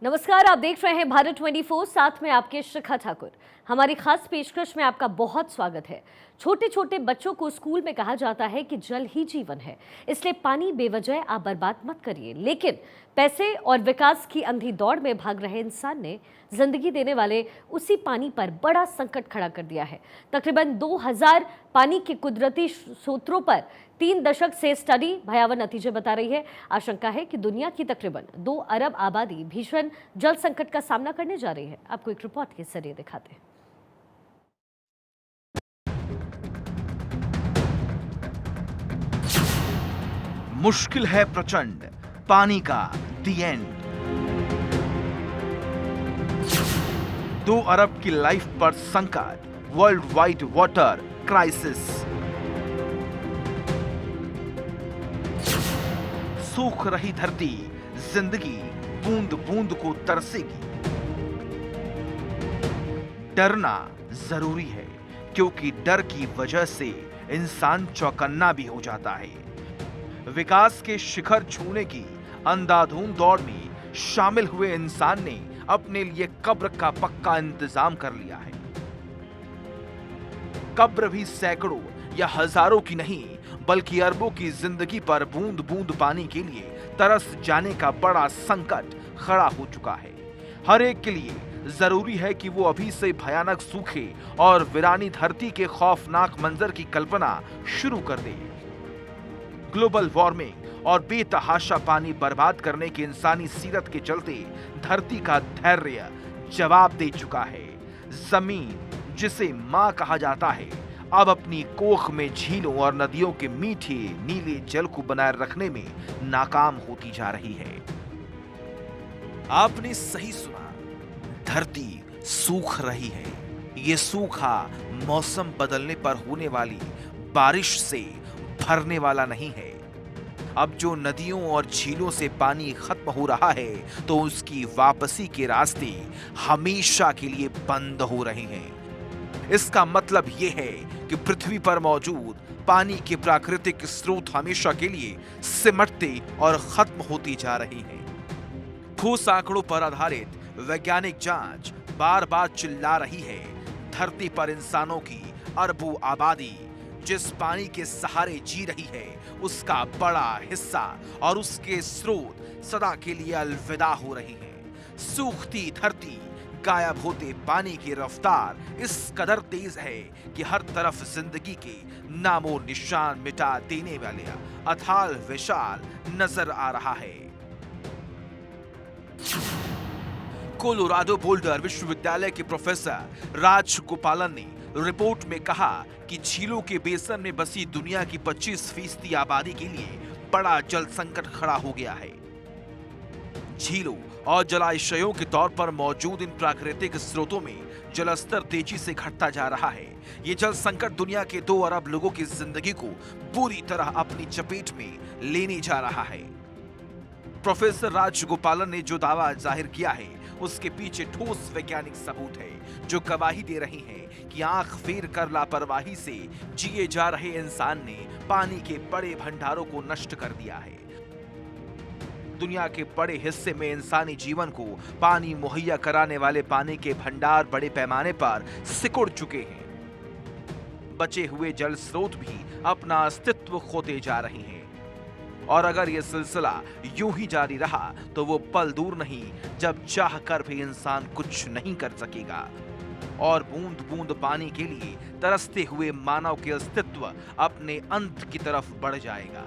नमस्कार, आप देख रहे हैं भारत 24, साथ में आपके शिखा ठाकुर। हमारी खास पेशकश में आपका बहुत स्वागत है। छोटे छोटे बच्चों को स्कूल में कहा जाता है कि जल ही जीवन है, इसलिए पानी बेवजह आप बर्बाद मत करिए। लेकिन पैसे और विकास की अंधी दौड़ में भाग रहे इंसान ने जिंदगी देने वाले उसी पानी पर बड़ा संकट खड़ा कर दिया है। तकरीबन 2000 पानी के कुदरती स्रोतों पर 3 दशक से स्टडी भयावह नतीजे बता रही है। आशंका है कि दुनिया की तकरीबन 2 अरब आबादी भीषण जल संकट का सामना करने जा रही है। आपको एक रिपोर्ट के जरिए दिखाते हैं। मुश्किल है प्रचंड, पानी का दी एंड। 2 अरब की लाइफ पर संकट, वर्ल्ड वाइड वाटर क्राइसिस। सूख रही धरती, जिंदगी बूंद बूंद को तरसेगी। डरना जरूरी है, क्योंकि डर की वजह से इंसान चौकन्ना भी हो जाता है। विकास के शिखर छूने की अंधाधुंध दौड़ में शामिल हुए इंसान ने अपने लिए कब्र का पक्का इंतजाम कर लिया है। कब्र भी सैकड़ों या हजारों की नहीं, बल्कि अरबों की जिंदगी पर बूंद बूंद पानी के लिए तरस जाने का बड़ा संकट खड़ा हो चुका है। हर एक के लिए जरूरी है कि वो अभी से भयानक सूखे और वीरानी धरती के खौफनाक मंजर की कल्पना शुरू कर दे। ग्लोबल वार्मिंग और बेतहाशा पानी बर्बाद करने की इंसानी सीरत के चलते धरती का धैर्य जवाब दे चुका है। जमीन, जिसे मां कहा जाता है, अब अपनी कोख में झीलों और नदियों के मीठे नीले जल को बनाए रखने में नाकाम होती जा रही है। आपने सही सुना, धरती सूख रही है। ये सूखा मौसम बदलने पर होने वाली बारिश से भरने वाला नहीं है। अब जो नदियों और झीलों से पानी खत्म हो रहा है, तो उसकी वापसी के रास्ते हमेशा के लिए बंद हो रहे हैं। इसका मतलब यह है कि पृथ्वी पर मौजूद पानी के प्राकृतिक स्रोत हमेशा के लिए सिमटते और खत्म होती जा रही हैं। ठोस आंकड़ों पर आधारित वैज्ञानिक जांच बार बार चिल्ला रही है, धरती पर इंसानों की अरबों आबादी जिस पानी के सहारे जी रही है, उसका बड़ा हिस्सा और उसके स्रोत सदा के लिए अलविदा हो रही हैं। सूखती धरती, गायब होते पानी की रफ्तार इस कदर तेज है कि हर तरफ जिंदगी के नामो निशान मिटा देने वाले अथाल विशाल नजर आ रहा है। कोलोराडो बोल्डर विश्वविद्यालय के प्रोफेसर राज गोपालन ने रिपोर्ट में कहा कि झीलों के बेसन में बसी दुनिया की 25% आबादी के लिए बड़ा जल संकट खड़ा हो गया है। झीलों और जलाशयों के तौर पर मौजूद इन प्राकृतिक स्रोतों में जलस्तर तेजी से घटता जा रहा है। ये जल संकट दुनिया के 2 अरब लोगों की जिंदगी को बुरी तरह अपनी चपेट में लेने जा रहा है। प्रोफेसर राजगोपालन ने जो दावा जाहिर किया है, उसके पीछे ठोस वैज्ञानिक सबूत है, जो गवाही दे रही हैं कि आंख फेर कर लापरवाही से जिए जा रहे इंसान ने पानी के बड़े भंडारों को नष्ट कर दिया है। दुनिया के बड़े हिस्से में इंसानी जीवन को पानी मुहैया कराने वाले पानी के भंडार बड़े पैमाने पर सिकुड़ चुके हैं। बचे हुए जल स्रोत भी अपना अस्तित्व खोते जा रहे हैं। और अगर यह सिलसिला यूं ही जारी रहा, तो वो पल दूर नहीं जब चाह कर भी इंसान कुछ नहीं कर सकेगा और बूंद बूंद पानी के लिए तरसते हुए मानव के अस्तित्व अपने अंत की तरफ बढ़ जाएगा।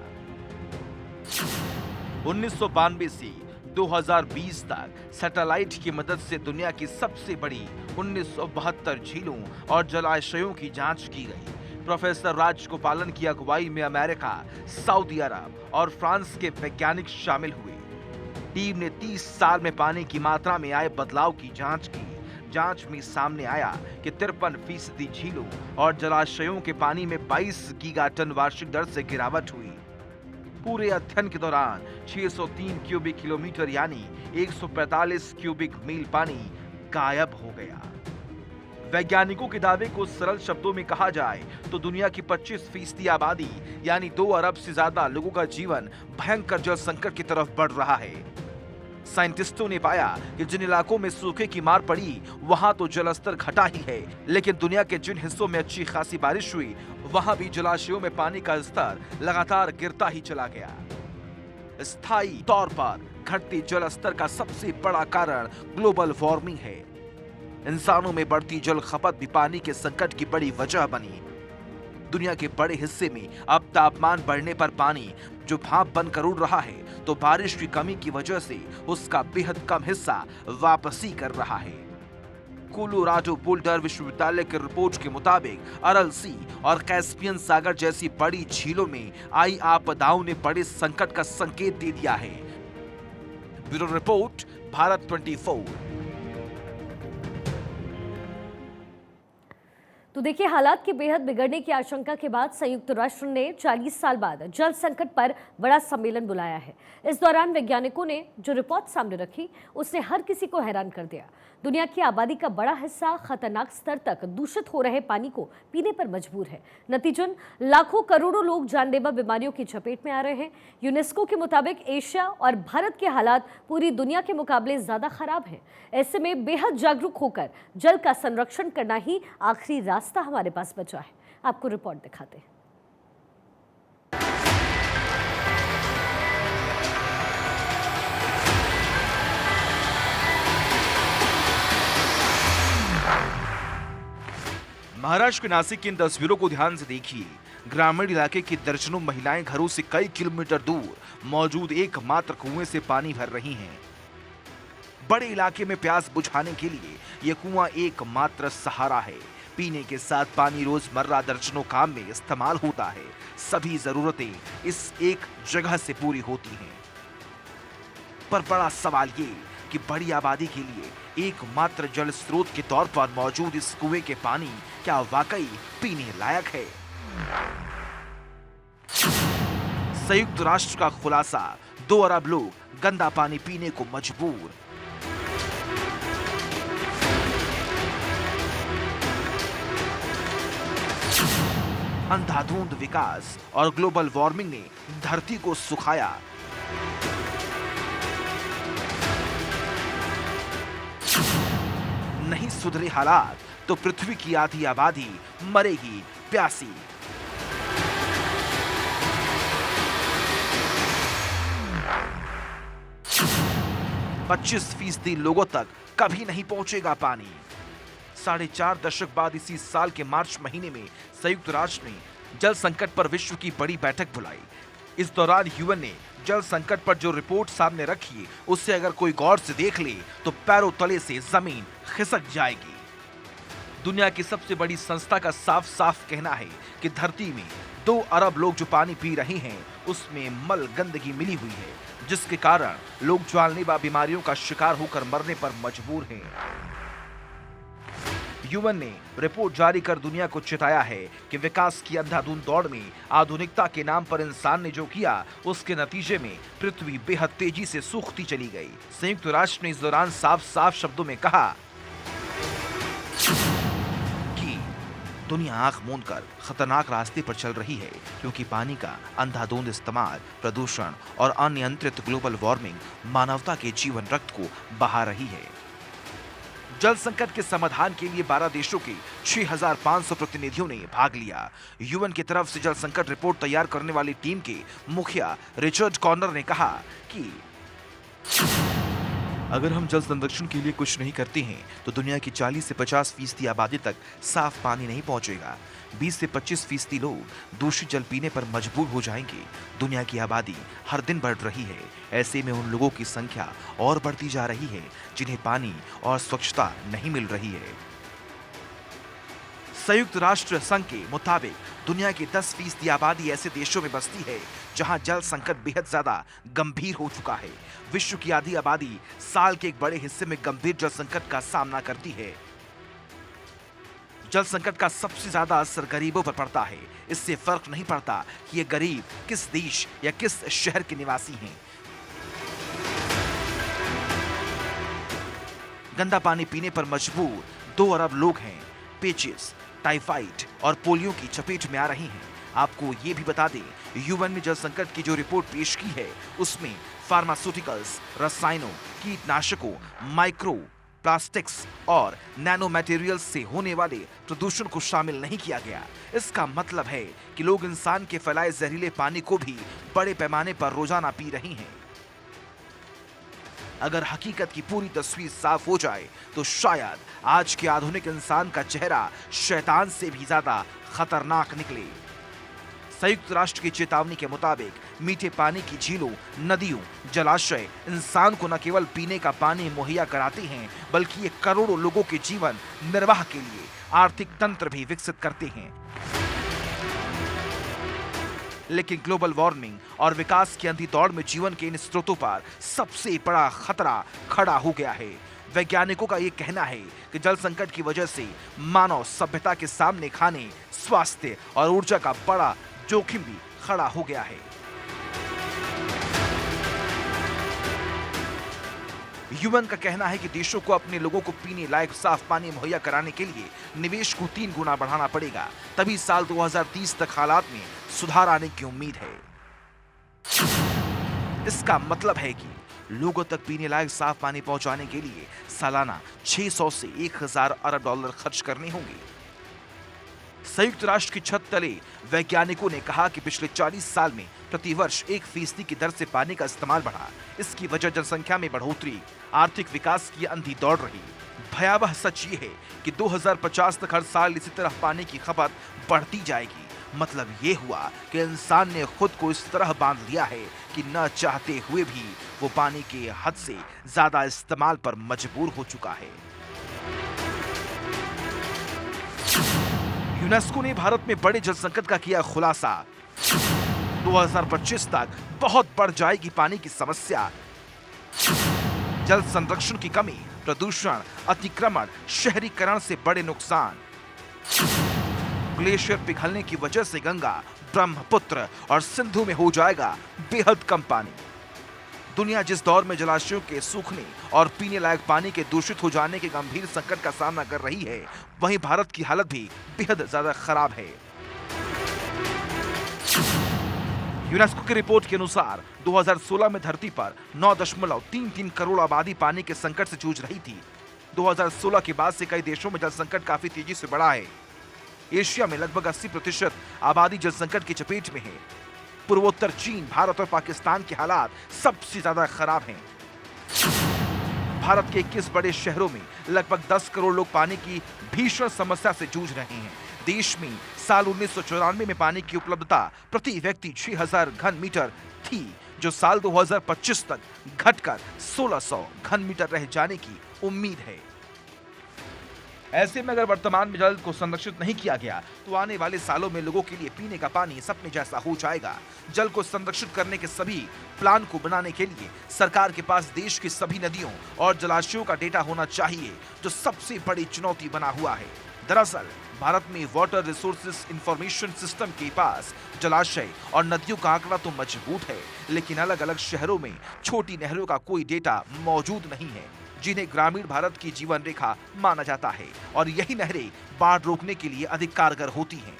1992 से 2020 तक सैटेलाइट की मदद से दुनिया की सबसे बड़ी 1972 झीलों और जलाशयों की जांच की गई। प्रोफेसर राजगोपालन की अगुवाई में अमेरिका, सऊदी अरब और फ्रांस के वैज्ञानिक शामिल हुए। टीम ने 30 साल में पानी की मात्रा में आए बदलाव की जांच की। जांच में सामने आया कि 53% झीलों और जलाशयों के पानी में 22 गीगाटन वार्षिक दर से गिरावट हुई। पूरे अध्ययन के दौरान 603 क्यूबिक किलोमीटर यानी 145 क्यूबिक मील पानी गायब हो गया। वैज्ञानिकों के दावे को सरल शब्दों में कहा जाए तो दुनिया की 25% आबादी यानी 2 अरब से ज्यादा लोगों का जीवन भयंकर जल संकट की तरफ बढ़ रहा है। साइंटिस्टों ने पाया कि जिन इलाकों में सूखे की मार पड़ी वहां तो जलस्तर घटा ही है, लेकिन दुनिया के जिन हिस्सों में अच्छी खासी बारिश हुई वहां भी जलाशयों में पानी का स्तर लगातार गिरता ही चला गया। स्थायी तौर पर घटते जल स्तर का सबसे बड़ा कारण ग्लोबल वार्मिंग है। इंसानों में बढ़ती जल खपत भी पानी के संकट की बड़ी वजह बनी। दुनिया के बड़े हिस्से में अब तापमान बढ़ने पर पानी जो भाप बनकर उड़ रहा है, तो बारिश की कमी की वजह से उसका बेहद कम हिस्सा वापसी कर रहा है। कोलोराडो बोल्डर विश्वविद्यालय की रिपोर्ट के मुताबिक अरल सी और कैस्पियन सागर जैसी बड़ी झीलों में आई आपदाओं ने बड़े संकट का संकेत दे दिया है। Bureau report, Bharat 24। तो देखिए, हालात के बेहद बिगड़ने की आशंका के बाद संयुक्त राष्ट्र ने 40 साल बाद जल संकट पर बड़ा सम्मेलन बुलाया है। इस दौरान वैज्ञानिकों ने जो रिपोर्ट सामने रखी उसने हर किसी को हैरान कर दिया। दुनिया की आबादी का बड़ा हिस्सा खतरनाक स्तर तक दूषित हो रहे पानी को पीने पर मजबूर है। नतीजन लाखों करोड़ों लोग जानलेवा बीमारियों की चपेट में आ रहे हैं। यूनेस्को के मुताबिक एशिया और भारत के हालात पूरी दुनिया के मुकाबले ज्यादा खराब हैं। ऐसे में बेहद जागरूक होकर जल का संरक्षण करना ही आखिरी रास्ता हमारे पास बचा है। आपको रिपोर्ट दिखाते हैं। महाराष्ट्र के नासिक की इन तस्वीरों को ध्यान से देखिए। ग्रामीण इलाके की दर्जनों महिलाएं घरों से कई किलोमीटर दूर मौजूद एकमात्र कुएं से पानी भर रही हैं। बड़े इलाके में प्यास बुझाने के लिए यह कुआं एकमात्र सहारा है। पीने के साथ पानी रोजमर्रा दर्जनों काम में इस्तेमाल होता है। सभी जरूरतें इस एक जगह से पूरी होती हैं। पर बड़ा सवाल ये कि बड़ी आबादी के लिए एकमात्र जल स्रोत के तौर पर मौजूद इस कुएं के पानी क्या वाकई पीने लायक है? संयुक्त राष्ट्र का खुलासा, 2 अरब लोग गंदा पानी पीने को मजबूर। अंधाधुंध विकास और ग्लोबल वार्मिंग ने धरती को सुखाया। नहीं सुधरे हालात तो पृथ्वी की आधी आबादी मरेगी प्यासी। %25 लोगों तक कभी नहीं पहुंचेगा पानी। 4.5 दशक बाद इसी साल के मार्च महीने में संयुक्त राष्ट्र ने जल संकट पर विश्व की बड़ी बैठक बुलाई। इस दौरान यूएन ने जल संकट पर जो रिपोर्ट सामने रखी उससे अगर कोई गौर से देख ले तो पैरों तले से जमीन खिसक जाएगी। दुनिया की सबसे बड़ी संस्था का साफ साफ कहना है कि धरती में 2 अरब लोग जो पानी पी रहे हैं उसमें मल गंदगी मिली हुई है, जिसके कारण लोग जानलेवा बीमारियों का शिकार होकर मरने पर मजबूर हैं। यूएन ने रिपोर्ट जारी कर दुनिया को चेताया है कि विकास की अंधाधुंध दौड़ में आधुनिकता के नाम पर इंसान ने जो किया उसके नतीजे में पृथ्वी बेहद तेजी से सूखती चली गई। संयुक्त राष्ट्र ने इस दौरान साफ साफ शब्दों में कहा कि दुनिया आंख मूंद कर खतरनाक रास्ते पर चल रही है, क्योंकि पानी का अंधाधुंध इस्तेमाल, प्रदूषण और अनियंत्रित ग्लोबल वार्मिंग मानवता के जीवन रक्त को बहा रही है। जल संकट के समाधान के लिए 12 देशों के 6,500 प्रतिनिधियों ने भाग लिया। यूएन की तरफ से जल संकट रिपोर्ट तैयार करने वाली टीम के मुखिया रिचर्ड कॉर्नर ने कहा कि अगर हम जल संरक्षण के लिए कुछ नहीं करते हैं तो दुनिया की 40 से 50% आबादी तक साफ पानी नहीं पहुंचेगा। 20 से 25% लोग दूषित जल पीने पर मजबूर हो जाएंगे। दुनिया की आबादी हर दिन बढ़ रही है। ऐसे में उन लोगों की संख्या और बढ़ती जा रही है जिन्हें पानी और स्वच्छता नहीं मिल रही है। संयुक्त राष्ट्र संघ के मुताबिक दुनिया की 10% आबादी ऐसे देशों में बसती है जहां जल संकट बेहद ज्यादा गंभीर हो चुका है। विश्व की आधी आबादी साल के एक बड़े हिस्से में गंभीर जल संकट का सामना करती है। जल संकट का सबसे ज्यादा असर गरीबों पर पड़ता है। इससे फर्क नहीं पड़ता कि ये गरीब किस देश या किस शहर के निवासी हैं। गंदा पानी पीने पर मजबूर 2 अरब लोग हैं। पेचिस, टाइफाइड और पोलियो की चपेट में आ रही हैं। आपको ये भी बता दें, यूएन ने जल संकट की जो रिपोर्ट पेश की है उसमें फार्मास्यूटिकल्स, रसायनों, कीटनाशकों, माइक्रो प्लास्टिक्स और नैनो मटेरियल्स से होने वाले प्रदूषण को शामिल नहीं किया गया। इसका मतलब है कि लोग इंसान के फैलाए जहरीले पानी को भी बड़े पैमाने पर रोजाना पी रही हैं। अगर हकीकत की पूरी तस्वीर साफ हो जाए तो शायद आज के आधुनिक इंसान का चेहरा शैतान से भी ज्यादा खतरनाक निकले। संयुक्त राष्ट्र की चेतावनी के मुताबिक मीठे पानी की झीलों, नदियों, जलाशय इंसान को न केवल पीने का पानी मुहैया कराते हैं, बल्कि ये करोड़ों लोगों के जीवन निर्वाह के लिए आर्थिक तंत्र भी विकसित करते हैं। लेकिन ग्लोबल वार्मिंग और विकास की अंधी दौड़ में जीवन के इन स्रोतों पर सबसे बड़ा खतरा खड़ा हो गया है। वैज्ञानिकों का यह कहना है कि जल संकट की वजह से मानव सभ्यता के सामने खाने, स्वास्थ्य और ऊर्जा का बड़ा जोखिम भी खड़ा हो गया है। यूएन का कहना है कि देशों को अपने लोगों को पीने लायक साफ पानी मुहैया कराने के लिए निवेश को 3 गुना बढ़ाना पड़ेगा, तभी साल 2030 तक हालात में सुधार आने की उम्मीद है। इसका मतलब है कि लोगों तक पीने लायक साफ पानी पहुंचाने के लिए सालाना 600 से 1000 अरब डॉलर खर्च करने होंगे। संयुक्त राष्ट्र की छत तले वैज्ञानिकों ने कहा कि पिछले 40 साल में प्रतिवर्ष 1% की दर से पानी का इस्तेमाल बढ़ा। इसकी वजह जनसंख्या में बढ़ोतरी, आर्थिक विकास की अंधी दौड़ रही। भयावह सच ये है कि 2050 तक हर साल इसी तरह पानी की खपत बढ़ती जाएगी। मतलब ये हुआ कि इंसान ने खुद को इस तरह बांध लिया है कि न चाहते हुए भी वो पानी के हद से ज्यादा इस्तेमाल पर मजबूर हो चुका है। यूनेस्को ने भारत में बड़े जल संकट का किया खुलासा। 2025 तक बहुत बढ़ जाएगी पानी की समस्या। जल संरक्षण की कमी, प्रदूषण, अतिक्रमण, शहरीकरण से बड़े नुकसान। ग्लेशियर पिघलने की वजह से गंगा, ब्रह्मपुत्र और सिंधु में हो जाएगा बेहद कम पानी। दुनिया जिस दौर में जलाशयों के सूखने और पीने लायक पानी के दूषित हो जाने के गंभीर संकट का सामना कर रही है, वहीं भारत की हालत भी बेहद ज्यादा खराब है। यूनेस्को की रिपोर्ट के अनुसार 2016 में धरती पर 9.33 करोड़ आबादी पानी के संकट से जूझ रही थी। 2016 के बाद से कई देशों में जल संकट काफी तेजी से बढ़ा है। एशिया में लगभग 80% आबादी जल संकट की चपेट में है। पूर्वोत्तर चीन, भारत और पाकिस्तान के हालात सबसे ज्यादा खराब हैं। भारत के 21 बड़े शहरों में लगभग 10 करोड़ लोग पानी की भीषण समस्या से जूझ रहे हैं। देश में साल 1994 में पानी की उपलब्धता प्रति व्यक्ति 6000 घन मीटर थी, जो साल 2025 तक घटकर 1600 घन मीटर रह जाने की उम्मीद है। ऐसे में अगर वर्तमान में जल को संरक्षित नहीं किया गया तो आने वाले सालों में लोगों के लिए पीने का पानी सपने जैसा हो जाएगा। जल को संरक्षित करने के सभी प्लान को बनाने के लिए सरकार के पास देश की सभी नदियों और जलाशयों का डेटा होना चाहिए, जो सबसे बड़ी चुनौती बना हुआ है। दरअसल भारत में वाटर रिसोर्सेज इंफॉर्मेशन सिस्टम के पास जलाशय और नदियों का आंकड़ा तो मजबूत है, लेकिन अलग अलग शहरों में छोटी नहरों का कोई डेटा मौजूद नहीं है, जिन्हें ग्रामीण भारत की जीवन रेखा माना जाता है, और यही नहरें बाढ़ रोकने के लिए अधिक कारगर होती हैं।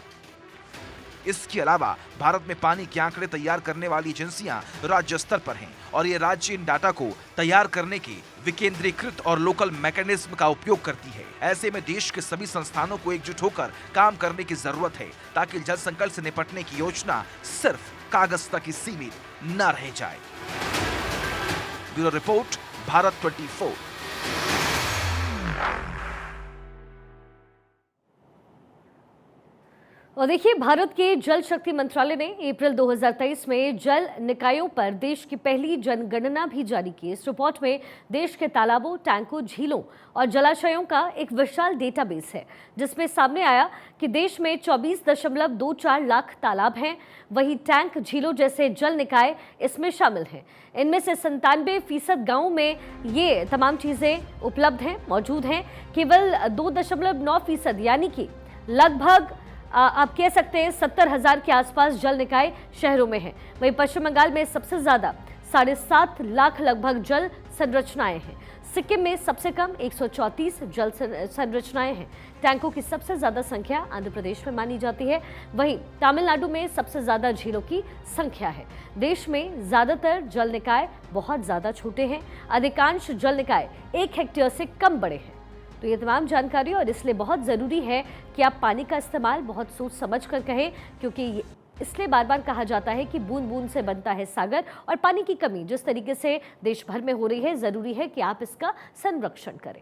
इसके अलावा भारत में पानी के आंकड़े तैयार करने वाली एजेंसियां राज्य स्तर पर हैं, और ये राज्य इन डाटा को तैयार करने के विकेंद्रीकृत और लोकल मैकेनिज्म का उपयोग करती है। ऐसे में देश के सभी संस्थानों को एकजुट होकर काम करने की जरूरत है, ताकि जल संकट से निपटने की योजना सिर्फ कागज तक ही सीमित न रह जाए। Bureau report, Bharat 24। और देखिए, भारत के जल शक्ति मंत्रालय ने अप्रैल 2023 में जल निकायों पर देश की पहली जनगणना भी जारी की। इस रिपोर्ट में देश के तालाबों, टैंकों, झीलों और जलाशयों का एक विशाल डेटाबेस है, जिसमें सामने आया कि देश में 24.24 लाख तालाब हैं। वहीं टैंक, झीलों जैसे जल निकाय इसमें शामिल हैं। इनमें से 97% गाँवों में ये तमाम चीज़ें उपलब्ध हैं, मौजूद हैं। केवल 2.9% यानी कि लगभग आप कह सकते हैं 70,000 के आसपास जल निकाय शहरों में हैं। वहीं पश्चिम बंगाल में सबसे ज्यादा 7.5 लाख लगभग जल संरचनाएं हैं। सिक्किम में सबसे कम 134 जल संरचनाएं हैं। टैंकों की सबसे ज्यादा संख्या आंध्र प्रदेश में मानी जाती है। वहीं तमिलनाडु में सबसे ज्यादा झीलों की संख्या है। देश में ज्यादातर जल निकाय बहुत ज्यादा छोटे हैं। अधिकांश जल निकाय 1 हेक्टेयर से कम बड़े हैं। तो ये तमाम जानकारी, और इसलिए बहुत ज़रूरी है कि आप पानी का इस्तेमाल बहुत सोच समझ कर करें, क्योंकि इसलिए बार बार कहा जाता है कि बूंद बूंद से बनता है सागर। और पानी की कमी जिस तरीके से देश भर में हो रही है, ज़रूरी है कि आप इसका संरक्षण करें।